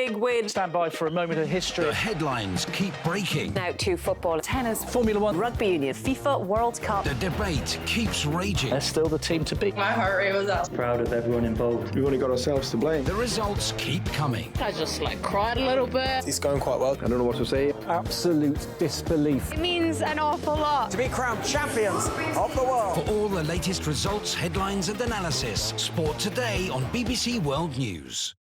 big win. Stand by for a moment of history. The headlines keep breaking. Now to football, tennis, Formula One, rugby union, FIFA World Cup. The debate keeps raging. they're still the team to beat. My heart rate was up. Proud of everyone involved. We've only got ourselves to blame. The results keep coming. I just cried a little bit. It's going quite well. I don't know what to say. Absolute disbelief. It means an awful lot. To be crowned champions of the world. For all the latest results, headlines and analysis, Sport Today on BBC World News.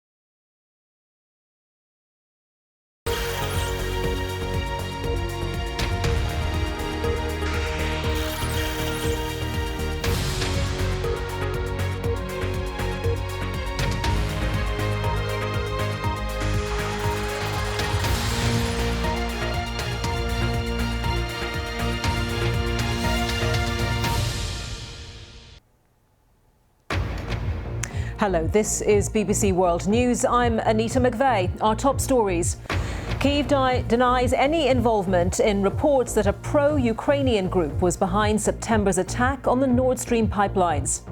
Hello, this is BBC World News. I'm Annita McVeigh. Our top stories. Kyiv denies any involvement in reports that a pro-Ukrainian group was behind September's attack on the Nord Stream pipelines.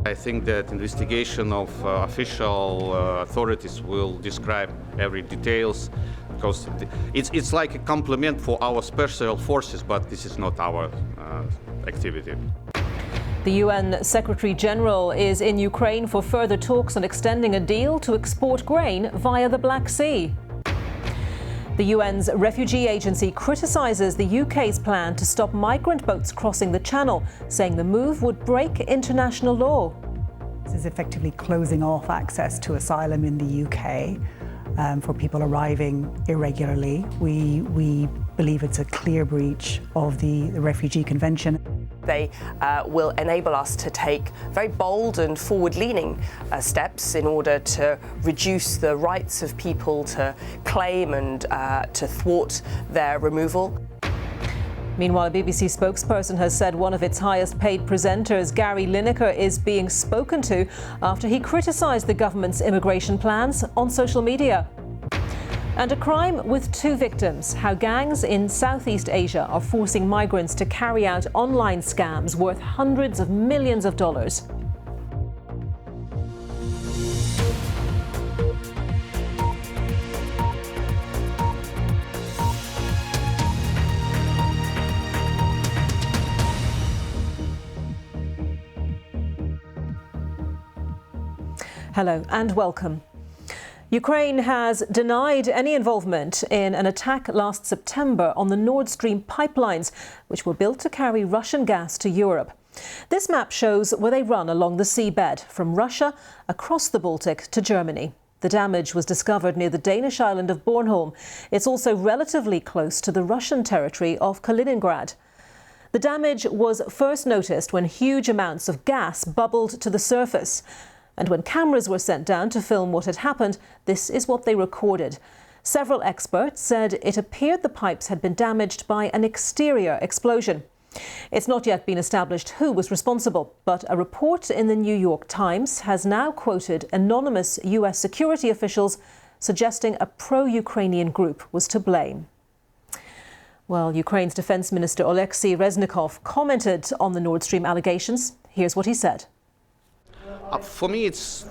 I think that investigation of official authorities will describe every details, because it's like a compliment for our special forces, but this is not our activity. The UN Secretary-General is in Ukraine for further talks on extending a deal to export grain via the Black Sea. The UN's refugee agency criticises the UK's plan to stop migrant boats crossing the Channel, saying the move would break international law. This is effectively closing off access to asylum in the UK for people arriving irregularly. We believe it's a clear breach of the Refugee Convention. They will enable us to take very bold and forward-leaning steps in order to reduce the rights of people to claim and to thwart their removal. Meanwhile, a BBC spokesperson has said one of its highest-paid presenters, Gary Lineker, is being spoken to after he criticised the government's immigration plans on social media. And a crime with 2 victims, how gangs in Southeast Asia are forcing migrants to carry out online scams worth hundreds of millions of dollars. Hello and welcome. Ukraine has denied any involvement in an attack last September on the Nord Stream pipelines, which were built to carry Russian gas to Europe. This map shows where they run along the seabed, from Russia across the Baltic to Germany. The damage was discovered near the Danish island of Bornholm. It's also relatively close to the Russian territory of Kaliningrad. The damage was first noticed when huge amounts of gas bubbled to the surface. And when cameras were sent down to film what had happened, this is what they recorded. Several experts said it appeared the pipes had been damaged by an exterior explosion. It's not yet been established who was responsible, but a report in the New York Times has now quoted anonymous US security officials suggesting a pro-Ukrainian group was to blame. Well, Ukraine's Defence Minister Oleksiy Reznikov commented on the Nord Stream allegations. Here's what he said. For me, it's